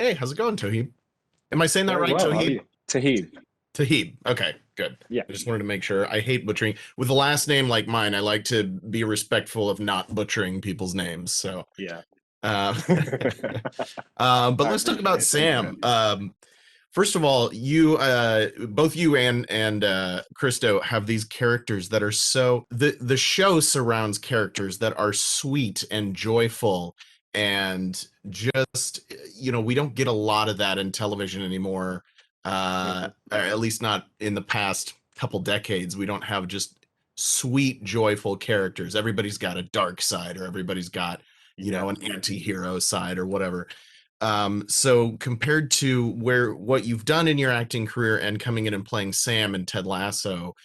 Hey, how's it going, Toheeb? Am I saying that Very right, well. How are Toheeb? you? Tahib. Toheeb. Okay, good. Yeah. I just wanted to make sure. I hate butchering. With a last name like mine, I like to be respectful of not butchering people's names. So, Yeah. uh, but I let's talk about appreciate it. Thank you, Sam. man. First of all, both you and Christo have these characters that are the show surrounds characters that are sweet and joyful and just we don't get a lot of that in television anymore. Mhm. Or at least not in the past couple decades. We don't have just sweet, joyful characters. Everybody's got a dark side, or everybody's got Yeah. an anti-hero side or whatever. So compared to what you've done in your acting career and coming in and playing Sam and Ted Lasso,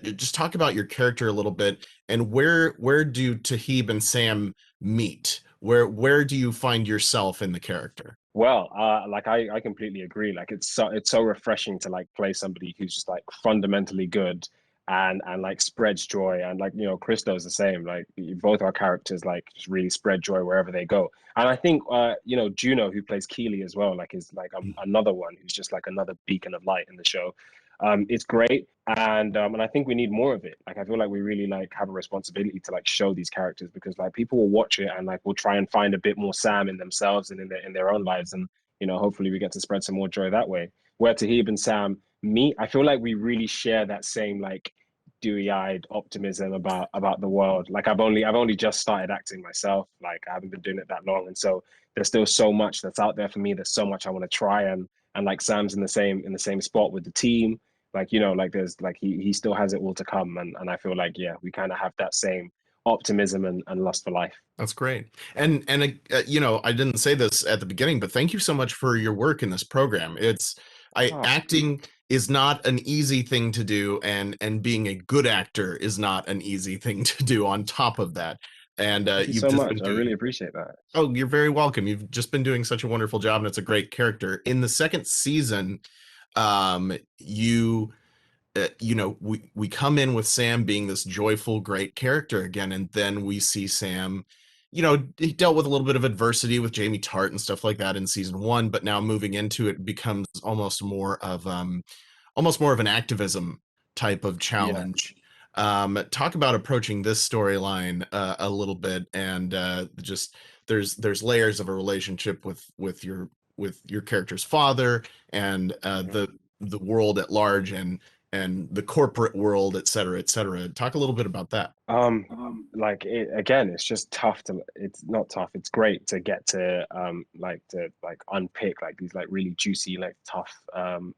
just talk about your character a little bit and where do Tahib and Sam meet? Where do you find yourself in the character? Well, like I completely agree. Like it's so refreshing to like play somebody who's just like fundamentally good and like spreads joy and like Christo's the same. Like both our characters like just really spread joy wherever they go. And I think Juno who plays Keely as well like is like another one who's just like another beacon of light in the show. It's great and I think we need more of it. Like I feel like we really like have a responsibility to like show these characters because like people will watch it and like will try and find a bit more Sam in themselves and in their own lives and hopefully we get to spread some more joy that way. Where Tahib and Sam meet, I feel like we really share that same like dewy-eyed optimism about the world. Like I've only just started acting myself. Like I haven't been doing it that long, and so there's still so much that's out there for me. There's so much I want to try, and like Sam's in the same spot with the team. Like like there's like he still has it all to come, and I feel like yeah, we kind of have that same optimism and lust for life. That's great. And I didn't say this at the beginning, but thank you so much for your work in this program. I Oh, acting is not an easy thing to do, and being a good actor is not an easy thing to do on top of that. And thank you you've so just been much. I doing. really appreciate that. Oh, you're very welcome. You've just been doing such a wonderful job, and it's a great character. In the second season, you we come in with Sam being this joyful, great character again, and then we see Sam, he dealt with a little bit of adversity with Jamie Tart and stuff like that in season one, but now moving into it becomes almost more of an activism type of Yeah. challenge. Talk about approaching this storyline a little bit, and just there's layers of a relationship with your character's father and Mhm. the world at large and the corporate world, et cetera, et cetera. Talk a little bit about that. Um, like it again, it's just tough to, it's not tough, it's great to get to like unpick like these like really juicy, like tough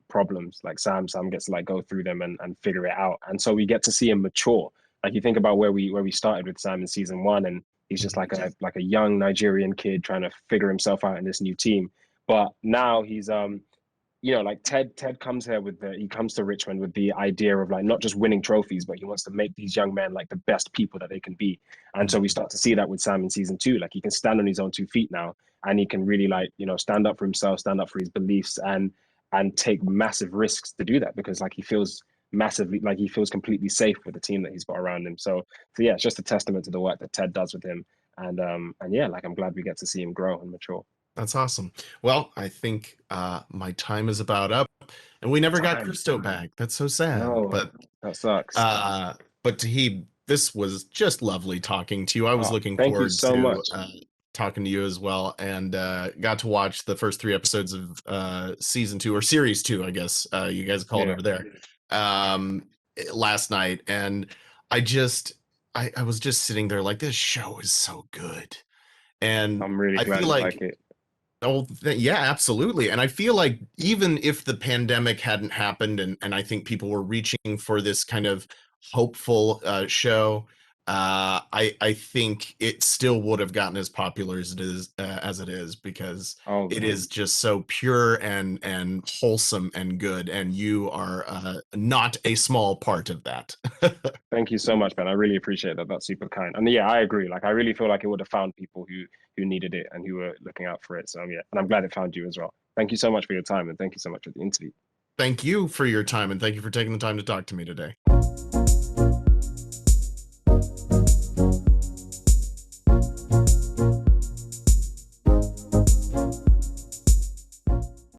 problems. Like Sam gets to like go through them and figure it out. And so we get to see him mature. Like you think about where we started with Sam in season one, and he's just like a young Nigerian kid trying to figure himself out in this new team. But now he's like Ted comes here he comes to Richmond with the idea of like not just winning trophies, but he wants to make these young men like the best people that they can be. And so we start to see that with Sam in season two. Like he can stand on his own 2 feet now, and he can really like stand up for himself, stand up for his beliefs, and take massive risks to do that because like he feels completely safe with the team that he's got around him. So yeah, it's just a testament to the work that Ted does with him. And yeah, like I'm glad we get to see him grow and mature. That's awesome. Well, I think my time is about up, and we never got Time. Christo back. That's so sad. No, that sucks. But Tahib, this was just lovely talking to you. I was Oh, looking thank you forward so to much. talking to you as well, and got to watch the first 3 episodes of season two or series two, I guess you guys call it Yeah, over there, um, last night, and I just I was just sitting there like this show is so good, and I'm really I feel glad you like like it. oh, yeah, absolutely. And I feel like even if the pandemic hadn't happened and I think people were reaching for this kind of hopeful show, I think it still would have gotten as popular as it is because Oh, it is just so pure and wholesome and good. And you are not a small part of that. thank you so much, man. I really appreciate that. That's super kind. And yeah, I agree. Like, I really feel like it would have found people who needed it and who were looking out for it. So yeah, and I'm glad it found you as well. Thank you so much for your time and thank you so much for the interview. Thank you for your time and thank you for taking the time to talk to me today.